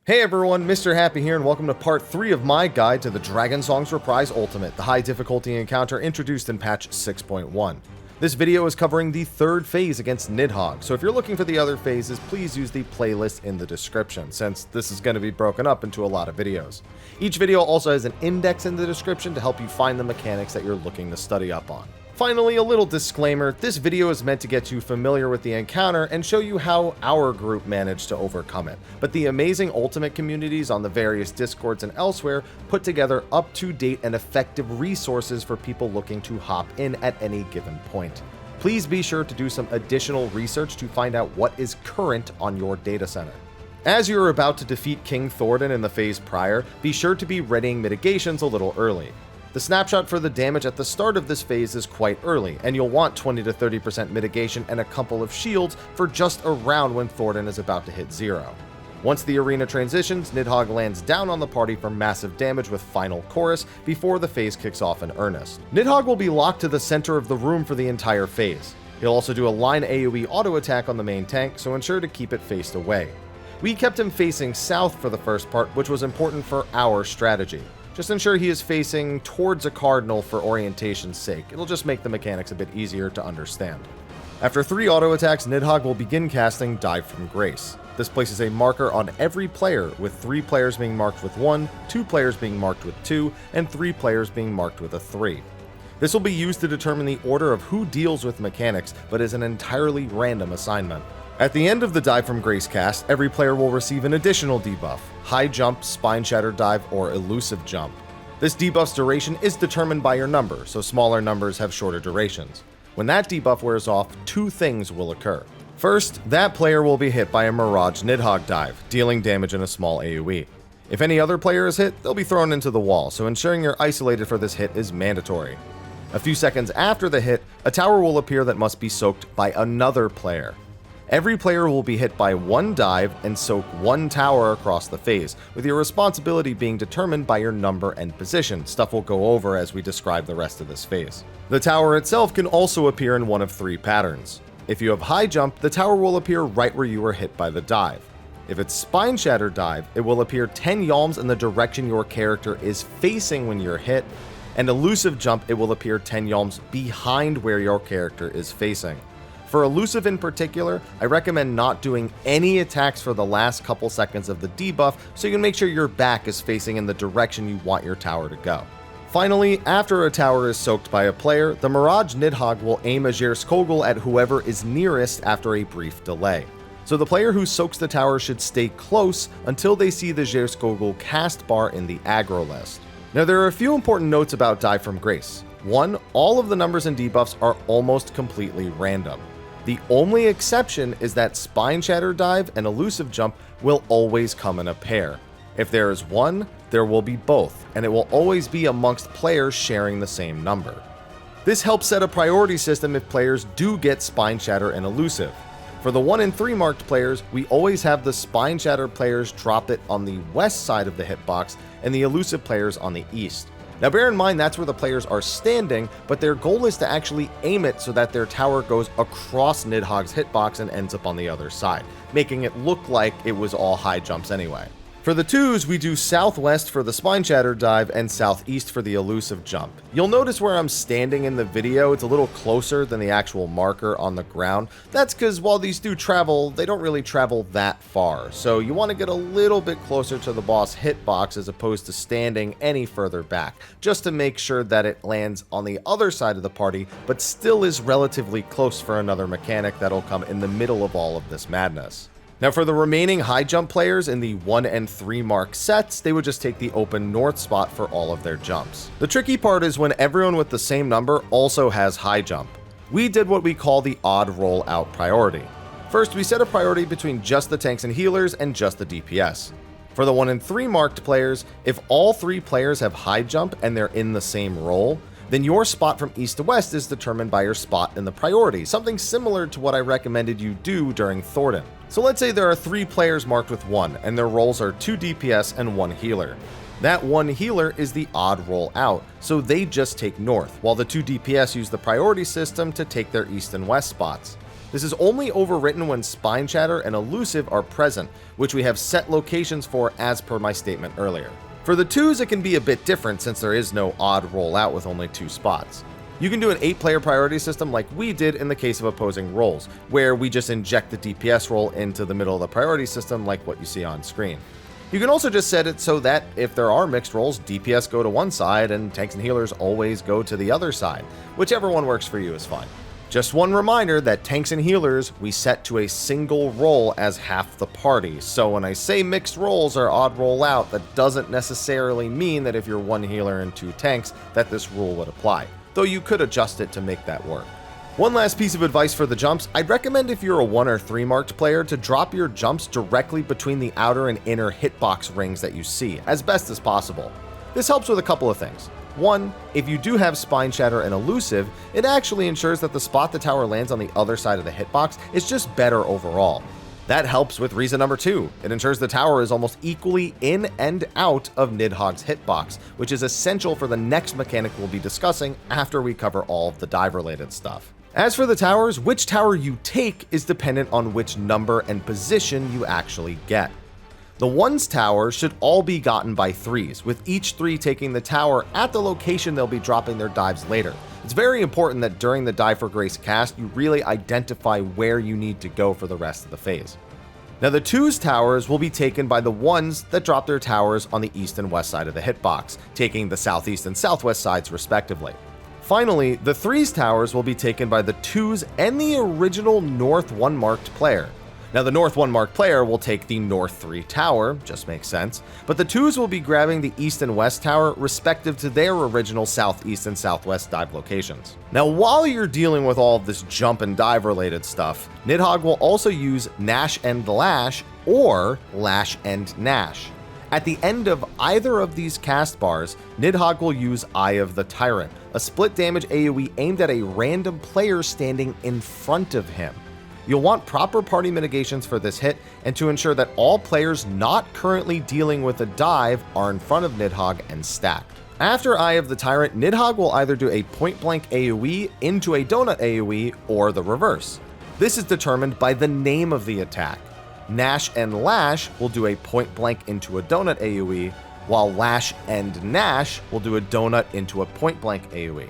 Hey everyone, Mr. Happy here, and welcome to part 3 of my guide to the Dragonsong's Reprise Ultimate, the high difficulty encounter introduced in patch 6.1. This video is covering the third phase against Nidhogg, so if you're looking for the other phases, please use the playlist in the description, since this is going to be broken up into a lot of videos. Each video also has an index in the description to help you find the mechanics that you're looking to study up on. Finally, a little disclaimer, this video is meant to get you familiar with the encounter and show you how our group managed to overcome it, but the amazing Ultimate communities on the various Discords and elsewhere put together up-to-date and effective resources for people looking to hop in at any given point. Please be sure to do some additional research to find out what is current on your data center. As you are about to defeat King Thordan in the phase prior, be sure to be readying mitigations a little early. The snapshot for the damage at the start of this phase is quite early, and you'll want 20 to 30% mitigation and a couple of shields for just around when Thordan is about to hit 0. Once the arena transitions, Nidhogg lands down on the party for massive damage with Final Chorus before the phase kicks off in earnest. Nidhogg will be locked to the center of the room for the entire phase. He'll also do a line AoE auto attack on the main tank, so ensure to keep it faced away. We kept him facing south for the first part, which was important for our strategy. Just ensure he is facing towards a cardinal for orientation's sake. It'll just make the mechanics a bit easier to understand. After 3 auto attacks, Nidhogg will begin casting Dive from Grace. This places a marker on every player, with 3 players being marked with 1, 2 players being marked with 2, and 3 players being marked with a 3. This will be used to determine the order of who deals with mechanics, but is an entirely random assignment. At the end of the Dive from Grace cast, every player will receive an additional debuff: High Jump, Spineshatter Dive, or Elusive Jump. This debuff's duration is determined by your number, so smaller numbers have shorter durations. When that debuff wears off, 2 things will occur. First, that player will be hit by a Mirage Nidhogg Dive, dealing damage in a small AoE. If any other player is hit, they'll be thrown into the wall, so ensuring you're isolated for this hit is mandatory. A few seconds after the hit, a tower will appear that must be soaked by another player. Every player will be hit by 1 dive and soak 1 tower across the phase, with your responsibility being determined by your number and position, stuff we'll go over as we describe the rest of this phase. The tower itself can also appear in one of 3 patterns. If you have High Jump, the tower will appear right where you were hit by the dive. If it's Spineshatter Dive, it will appear 10 yalms in the direction your character is facing when you're hit, and Elusive Jump, it will appear 10 yalms behind where your character is facing. For Elusive in particular, I recommend not doing any attacks for the last couple seconds of the debuff, so you can make sure your back is facing in the direction you want your tower to go. Finally, after a tower is soaked by a player, the Mirage Nidhogg will aim a Gierskogul at whoever is nearest after a brief delay. So the player who soaks the tower should stay close until they see the Gierskogul cast bar in the aggro list. Now there are a few important notes about Dive from Grace. 1, all of the numbers and debuffs are almost completely random. The only exception is that Spineshatter Dive and Elusive Jump will always come in a pair. If there is 1, there will be both, and it will always be amongst players sharing the same number. This helps set a priority system if players do get Spineshatter and Elusive. For the 1 and 3 marked players, we always have the Spineshatter players drop it on the west side of the hitbox and the Elusive players on the east. Now bear in mind that's where the players are standing, but their goal is to actually aim it so that their tower goes across Nidhogg's hitbox and ends up on the other side, making it look like it was all high jumps anyway. For the 2s, we do southwest for the Spineshatter Dive and southeast for the Elusive Jump. You'll notice where I'm standing in the video, it's a little closer than the actual marker on the ground. That's because while these do travel, they don't really travel that far, so you want to get a little bit closer to the boss hitbox as opposed to standing any further back, just to make sure that it lands on the other side of the party, but still is relatively close for another mechanic that'll come in the middle of all of this madness. Now for the remaining high jump players in the 1 and 3 mark sets, they would just take the open north spot for all of their jumps. The tricky part is when everyone with the same number also has high jump. We did what we call the odd roll out priority. First, we set a priority between just the tanks and healers and just the DPS. For the 1 and 3 marked players, if all 3 players have high jump and they're in the same role, then your spot from east to west is determined by your spot in the priority, something similar to what I recommended you do during Thordan. So let's say there are 3 players marked with 1, and their roles are 2 DPS and 1 healer. That 1 healer is the odd roll out, so they just take north, while the 2 DPS use the priority system to take their east and west spots. This is only overwritten when Spineshatter and Elusive are present, which we have set locations for as per my statement earlier. For the 2s, it can be a bit different since there is no odd rollout with only 2 spots. You can do an 8-player priority system like we did in the case of opposing roles, where we just inject the DPS role into the middle of the priority system like what you see on screen. You can also just set it so that if there are mixed roles, DPS go to one side and tanks and healers always go to the other side. Whichever one works for you is fine. Just one reminder that tanks and healers we set to a single role as half the party, so when I say mixed roles or odd roll out, that doesn't necessarily mean that if you're 1 healer and 2 tanks that this rule would apply, though you could adjust it to make that work. One last piece of advice for the jumps, I'd recommend if you're a 1 or 3 marked player to drop your jumps directly between the outer and inner hitbox rings that you see, as best as possible. This helps with a couple of things. 1, if you do have Spineshatter and Elusive, it actually ensures that the spot the tower lands on the other side of the hitbox is just better overall. That helps with reason number 2. It ensures the tower is almost equally in and out of Nidhogg's hitbox, which is essential for the next mechanic we'll be discussing after we cover all of the dive-related stuff. As for the towers, which tower you take is dependent on which number and position you actually get. The 1's tower should all be gotten by 3s, with each 3 taking the tower at the location they'll be dropping their dives later. It's very important that during the Dive for Grace cast, you really identify where you need to go for the rest of the phase. Now the 2's towers will be taken by the 1s that drop their towers on the east and west side of the hitbox, taking the southeast and southwest sides respectively. Finally, the 3's towers will be taken by the 2s and the original North 1 marked player. Now the North 1 marked player will take the North 3 tower, just makes sense, but the 2s will be grabbing the East and West tower respective to their original Southeast and Southwest dive locations. Now while you're dealing with all of this jump and dive related stuff, Nidhogg will also use Gnash and Lash or Lash and Gnash. At the end of either of these cast bars, Nidhogg will use Eye of the Tyrant, a split damage AoE aimed at a random player standing in front of him. You'll want proper party mitigations for this hit and to ensure that all players not currently dealing with a dive are in front of Nidhogg and stacked. After Eye of the Tyrant, Nidhogg will either do a point blank AoE into a donut AoE or the reverse. This is determined by the name of the attack. Gnash and Lash will do a point blank into a donut AoE, while Lash and Gnash will do a donut into a point blank AoE.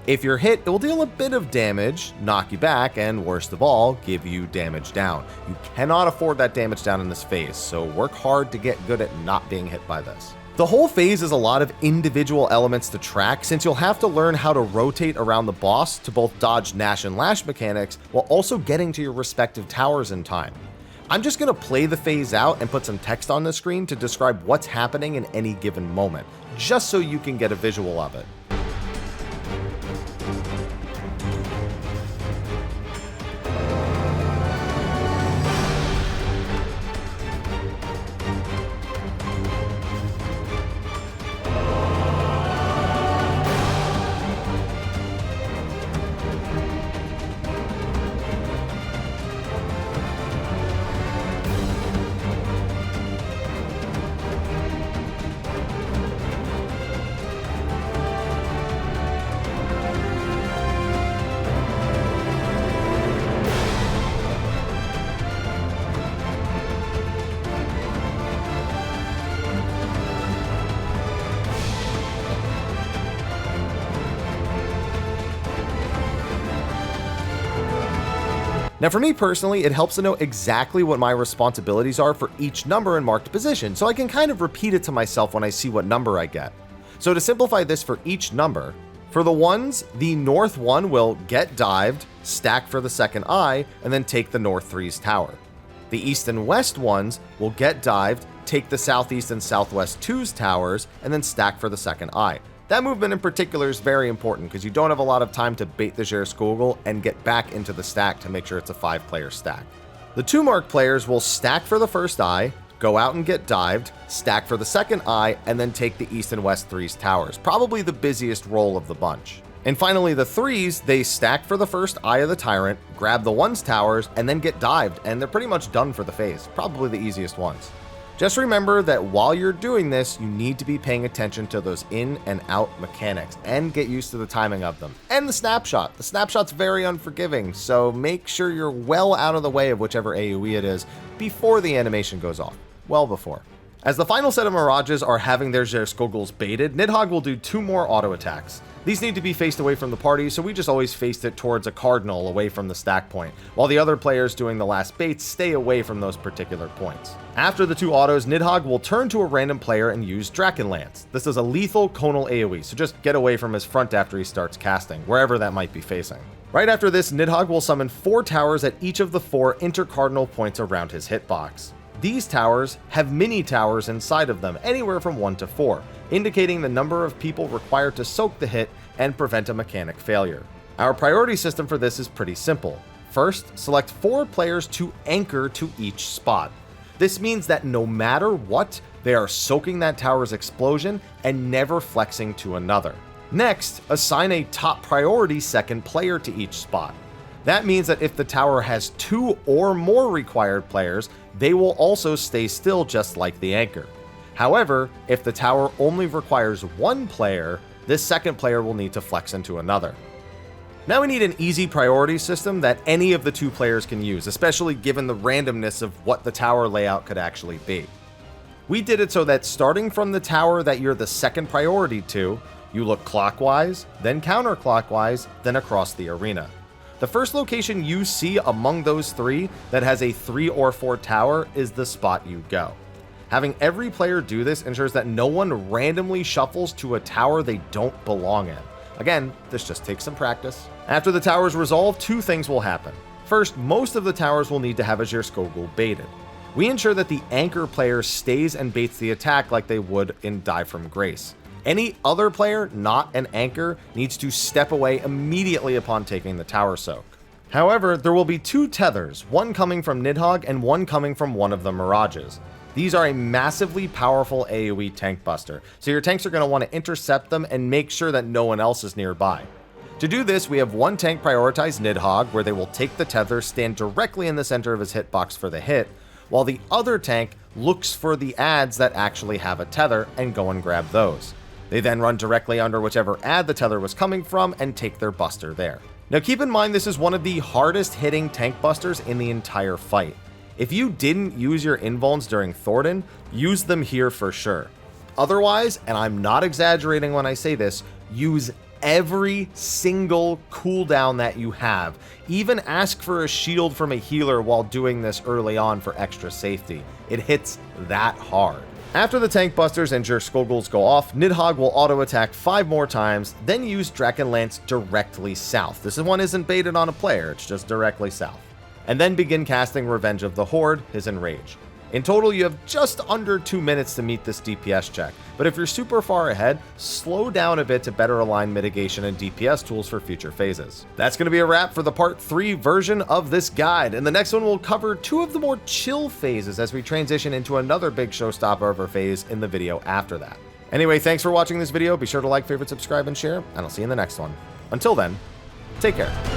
If you're hit, it will deal a bit of damage, knock you back, and worst of all, give you damage down. You cannot afford that damage down in this phase, so work hard to get good at not being hit by this. The whole phase is a lot of individual elements to track, since you'll have to learn how to rotate around the boss to both dodge Gnash and Lash mechanics, while also getting to your respective towers in time. I'm just going to play the phase out and put some text on the screen to describe what's happening in any given moment, just so you can get a visual of it. Now for me personally, it helps to know exactly what my responsibilities are for each number in marked position, so I can kind of repeat it to myself when I see what number I get. So to simplify this for each number, for the 1s, the North 1 will get dived, stack for the second eye, and then take the North 3's tower. The East and West 1s will get dived, take the Southeast and Southwest 2's towers, and then stack for the second eye. That movement in particular is very important because you don't have a lot of time to bait the Gierskogul and get back into the stack to make sure it's a 5-player stack. The 2 marked players will stack for the first eye, go out and get dived, stack for the second eye, and then take the East and West 3's towers, probably the busiest role of the bunch. And finally the 3s, they stack for the first Eye of the Tyrant, grab the 1's towers, and then get dived, and they're pretty much done for the phase, probably the easiest ones. Just remember that while you're doing this, you need to be paying attention to those in and out mechanics and get used to the timing of them. And the snapshot. The snapshot's very unforgiving, so make sure you're well out of the way of whichever AoE it is before the animation goes off. Well before. As the final set of Mirages are having their Gierskoguls baited, Nidhogg will do 2 more auto attacks. These need to be faced away from the party, so we just always faced it towards a cardinal away from the stack point, while the other players doing the last baits stay away from those particular points. After the 2 autos, Nidhogg will turn to a random player and use Drachenlance. This is a lethal conal AoE, so just get away from his front after he starts casting, wherever that might be facing. Right after this, Nidhogg will summon 4 towers at each of the 4 intercardinal points around his hitbox. These towers have mini towers inside of them, anywhere from 1 to 4, indicating the number of people required to soak the hit and prevent a mechanic failure. Our priority system for this is pretty simple. First, select 4 players to anchor to each spot. This means that no matter what, they are soaking that tower's explosion and never flexing to another. Next, assign a top priority second player to each spot. That means that if the tower has 2 or more required players, they will also stay still just like the anchor. However, if the tower only requires 1 player, this second player will need to flex into another. Now we need an easy priority system that any of the 2 players can use, especially given the randomness of what the tower layout could actually be. We did it so that starting from the tower that you're the second priority to, you look clockwise, then counterclockwise, then across the arena. The first location you see among those 3 that has a 3 or 4 tower is the spot you go. Having every player do this ensures that no one randomly shuffles to a tower they don't belong in. Again, this just takes some practice. After the towers resolve, 2 things will happen. First, most of the towers will need to have a Gierskogul baited. We ensure that the anchor player stays and baits the attack like they would in Die from Grace. Any other player, not an anchor, needs to step away immediately upon taking the tower soak. However, there will be 2 tethers, one coming from Nidhogg and one coming from one of the Mirages. These are a massively powerful AoE tank buster, so your tanks are going to want to intercept them and make sure that no one else is nearby. To do this, we have one tank prioritize Nidhogg, where they will take the tether, stand directly in the center of his hitbox for the hit, while the other tank looks for the adds that actually have a tether and go and grab those. They then run directly under whichever ad the tether was coming from and take their buster there. Now keep in mind this is one of the hardest hitting tank busters in the entire fight. If you didn't use your invulns during Thornton, use them here for sure. Otherwise, and I'm not exaggerating when I say this, use every single cooldown that you have. Even ask for a shield from a healer while doing this early on for extra safety. It hits that hard. After the tank busters and Gierskoguls go off, Nidhogg will auto attack 5 more times, then use Drachenlance directly south. This one isn't baited on a player, it's just directly south. And then begin casting Revenge of the Horde, his Enrage. In total, you have just under 2 minutes to meet this DPS check, but if you're super far ahead, slow down a bit to better align mitigation and DPS tools for future phases. That's going to be a wrap for the part 3 version of this guide, and the next one will cover 2 of the more chill phases as we transition into another big showstopper of our phase in the video after that. Anyway, thanks for watching this video, be sure to like, favorite, subscribe, and share, and I'll see you in the next one. Until then, take care.